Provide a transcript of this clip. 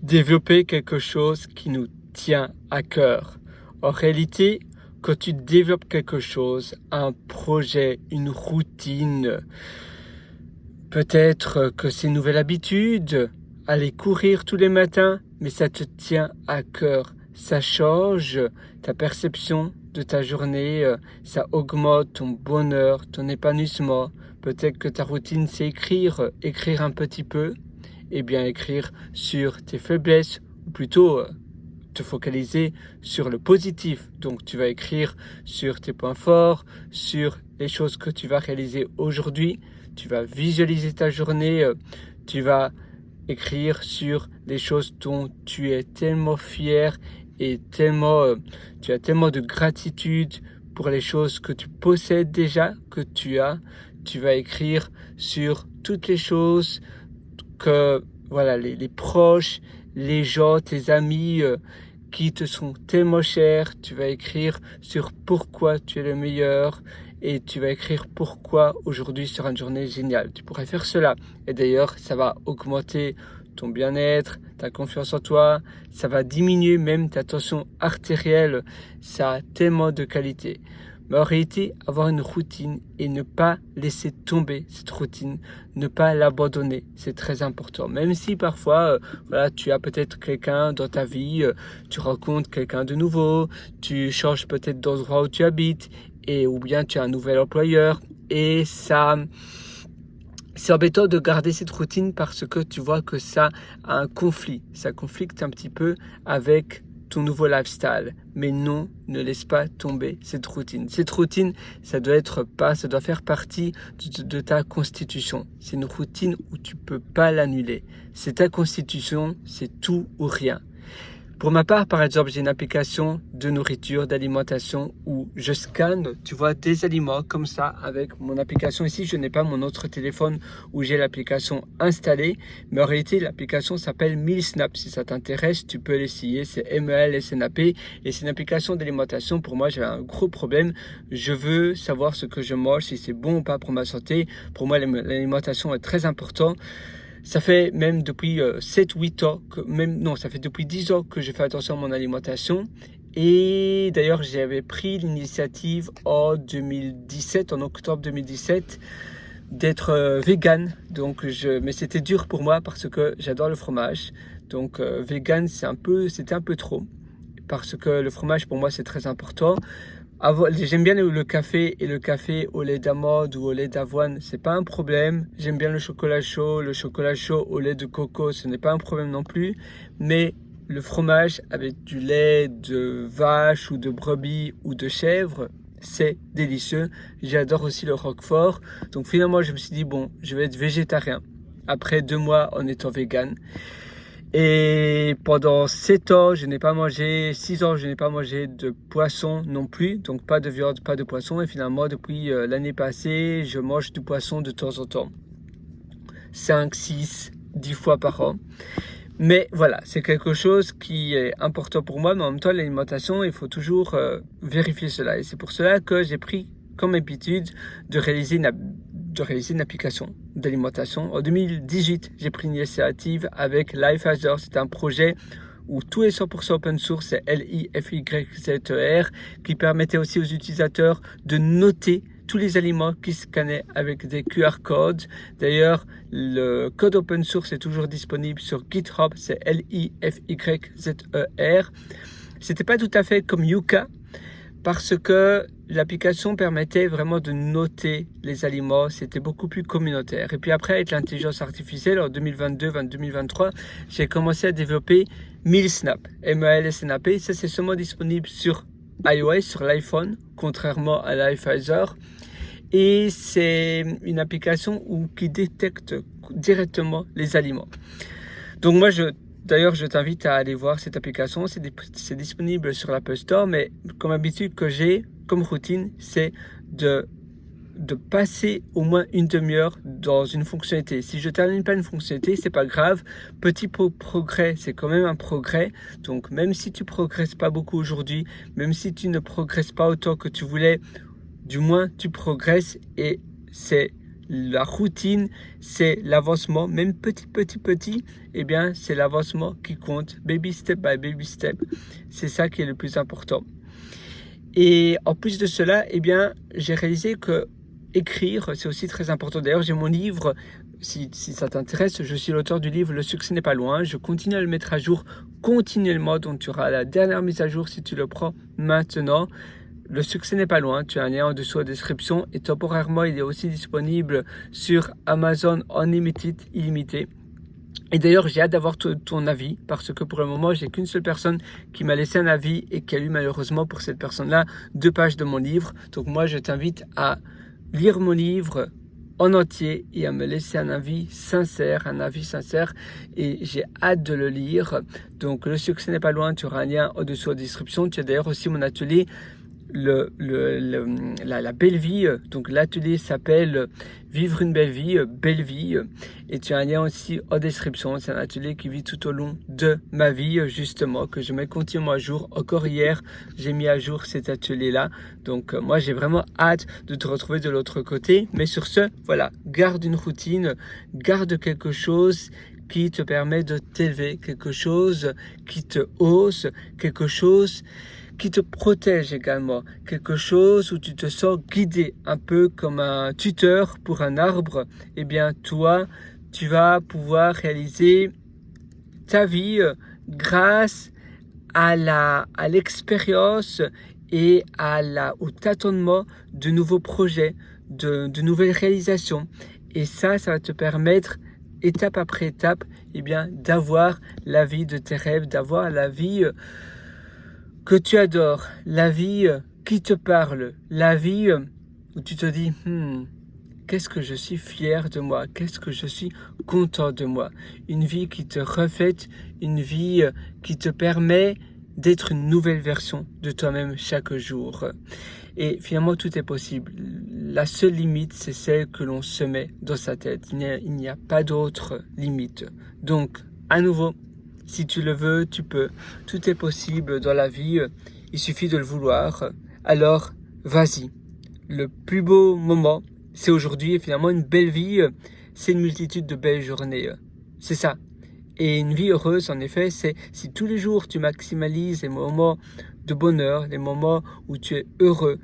développer quelque chose qui nous tient à cœur. En réalité, quand tu développes quelque chose, un projet, une routine, peut-être que c'est une nouvelle habitude, aller courir tous les matins, mais ça te tient à cœur. Ça change ta perception de ta journée, ça augmente ton bonheur, ton épanouissement. Peut-être que ta routine, c'est écrire un petit peu, et bien écrire sur tes faiblesses, ou plutôt te focaliser sur le positif. Donc tu vas écrire sur tes points forts, sur les choses que tu vas réaliser aujourd'hui, tu vas visualiser ta journée, tu vas écrire sur les choses dont tu es tellement fier et tu as tellement de gratitude pour les choses que tu possèdes déjà, que tu as. Tu vas écrire sur toutes les choses que voilà, les proches, les gens, tes amis qui te sont tellement chers. Tu vas écrire sur pourquoi tu es le meilleur et tu vas écrire pourquoi aujourd'hui sera une journée géniale. Tu pourrais faire cela et d'ailleurs ça va augmenter ton bien-être, ta confiance en toi, ça va diminuer même ta tension artérielle, ça a tellement de qualité. Mais en réalité, avoir une routine et ne pas laisser tomber cette routine, ne pas l'abandonner, c'est très important. Même si parfois, voilà, tu as peut-être quelqu'un dans ta vie, tu rencontres quelqu'un de nouveau, tu changes peut-être d'endroit où tu habites, ou bien tu as un nouvel employeur, et ça... C'est embêtant de garder cette routine parce que tu vois que ça a un conflit. Ça conflicte un petit peu avec ton nouveau lifestyle. Mais non, ne laisse pas tomber cette routine. Cette routine, ça doit faire partie de ta constitution. C'est une routine où tu peux pas l'annuler. C'est ta constitution, c'est tout ou rien. Pour ma part, par exemple, j'ai une application de nourriture, d'alimentation où je scanne, tu vois, des aliments comme ça avec mon application. Ici, je n'ai pas mon autre téléphone où j'ai l'application installée, mais en réalité, l'application s'appelle MealSnap. Si ça t'intéresse, tu peux l'essayer. C'est MELSNAP et c'est une application d'alimentation. Pour moi, j'avais un gros problème. Je veux savoir ce que je mange, si c'est bon ou pas pour ma santé. Pour moi, l'alimentation est très importante. Ça fait même depuis 7-8 ans, ça fait depuis 10 ans que je fais attention à mon alimentation. Et d'ailleurs, j'avais pris l'initiative en octobre 2017, d'être vegan. Mais c'était dur pour moi parce que j'adore le fromage. Donc vegan, c'était un peu trop. Parce que le fromage, pour moi, c'est très important. J'aime bien le café et le café au lait d'amande ou au lait d'avoine, c'est pas un problème. J'aime bien le chocolat chaud au lait de coco, ce n'est pas un problème non plus. Mais le fromage avec du lait de vache ou de brebis ou de chèvre, c'est délicieux. J'adore aussi le roquefort. Donc finalement, je me suis dit, bon, je vais être végétarien après 2 mois en étant vegan. Et pendant 6 ans, je n'ai pas mangé de poisson non plus, donc pas de viande, pas de poisson. Et finalement, depuis l'année passée, je mange du poisson de temps en temps, 5, 6, 10 fois par an. Mais voilà, c'est quelque chose qui est important pour moi, mais en même temps, l'alimentation, il faut toujours vérifier cela. Et c'est pour cela que j'ai pris comme habitude de réaliser une application d'alimentation. En 2018, j'ai pris une initiative avec Lifehazer. C'est un projet où tout est 100% open source, c'est LIFYZER, qui permettait aussi aux utilisateurs de noter tous les aliments qui scannaient avec des QR codes. D'ailleurs, le code open source est toujours disponible sur GitHub, c'est LIFYZER. C'était pas tout à fait comme Yuka, parce que l'application permettait vraiment de noter les aliments, c'était beaucoup plus communautaire. Et puis après, avec l'intelligence artificielle, en 2022-2023, j'ai commencé à développer MealSnap, MELSNAP. Ça, c'est seulement disponible sur iOS, sur l'iPhone, contrairement à Lifehazer. Et c'est une application qui détecte directement les aliments. Donc moi, D'ailleurs, je t'invite à aller voir cette application. C'est disponible sur l'Apple Store, mais comme habitude que j'ai, comme routine, c'est de passer au moins une demi-heure dans une fonctionnalité. Si je termine pas une fonctionnalité, c'est pas grave. Petit progrès, c'est quand même un progrès. Donc, même si tu progresses pas beaucoup aujourd'hui, même si tu ne progresses pas autant que tu voulais, du moins tu progresses et c'est La routine, c'est l'avancement, même petit, eh bien, c'est l'avancement qui compte, baby step by baby step. C'est ça qui est le plus important. Et en plus de cela, eh bien, j'ai réalisé que écrire, c'est aussi très important. D'ailleurs, j'ai mon livre, si ça t'intéresse, je suis l'auteur du livre Le succès n'est pas loin. Je continue à le mettre à jour continuellement, donc tu auras la dernière mise à jour si tu le prends maintenant. Le succès n'est pas loin, tu as un lien en dessous en description et temporairement il est aussi disponible sur Amazon Unlimited, illimité. Et d'ailleurs j'ai hâte d'avoir ton avis parce que pour le moment j'ai qu'une seule personne qui m'a laissé un avis et qui a lu malheureusement pour cette personne-là 2 pages de mon livre. Donc moi je t'invite à lire mon livre en entier et à me laisser un avis sincère et j'ai hâte de le lire. Donc le succès n'est pas loin, tu auras un lien en dessous en description. Tu as d'ailleurs aussi mon atelier la belle vie, donc l'atelier s'appelle Vivre une belle vie, et tu as un lien aussi en description. C'est un atelier qui vit tout au long de ma vie, justement, que je mets continuellement à jour. Encore hier, j'ai mis à jour cet atelier-là, donc moi j'ai vraiment hâte de te retrouver de l'autre côté. Mais sur ce, voilà, garde une routine, garde quelque chose qui te permet de t'élever, quelque chose qui te hausse, quelque chose qui te protège également, quelque chose où tu te sens guidé, un peu comme un tuteur pour un arbre. Eh bien toi, tu vas pouvoir réaliser ta vie grâce à l'expérience et au tâtonnement de nouveaux projets, de nouvelles réalisations. Et ça va te permettre, étape après étape, eh bien, d'avoir la vie de tes rêves, d'avoir la vie que tu adores, la vie qui te parle, la vie où tu te dis qu'est-ce que je suis fier de moi, qu'est-ce que je suis content de moi. Une vie qui te reflète, une vie qui te permet d'être une nouvelle version de toi-même chaque jour. Et finalement, tout est possible. La seule limite, c'est celle que l'on se met dans sa tête. Il n'y a pas d'autre limite. Donc, à nouveau, si tu le veux, tu peux. Tout est possible dans la vie. Il suffit de le vouloir. Alors, vas-y. Le plus beau moment, c'est aujourd'hui. Et finalement, une belle vie, c'est une multitude de belles journées. C'est ça. Et une vie heureuse, en effet, c'est si tous les jours tu maximalises les moments de bonheur, les moments où tu es heureux,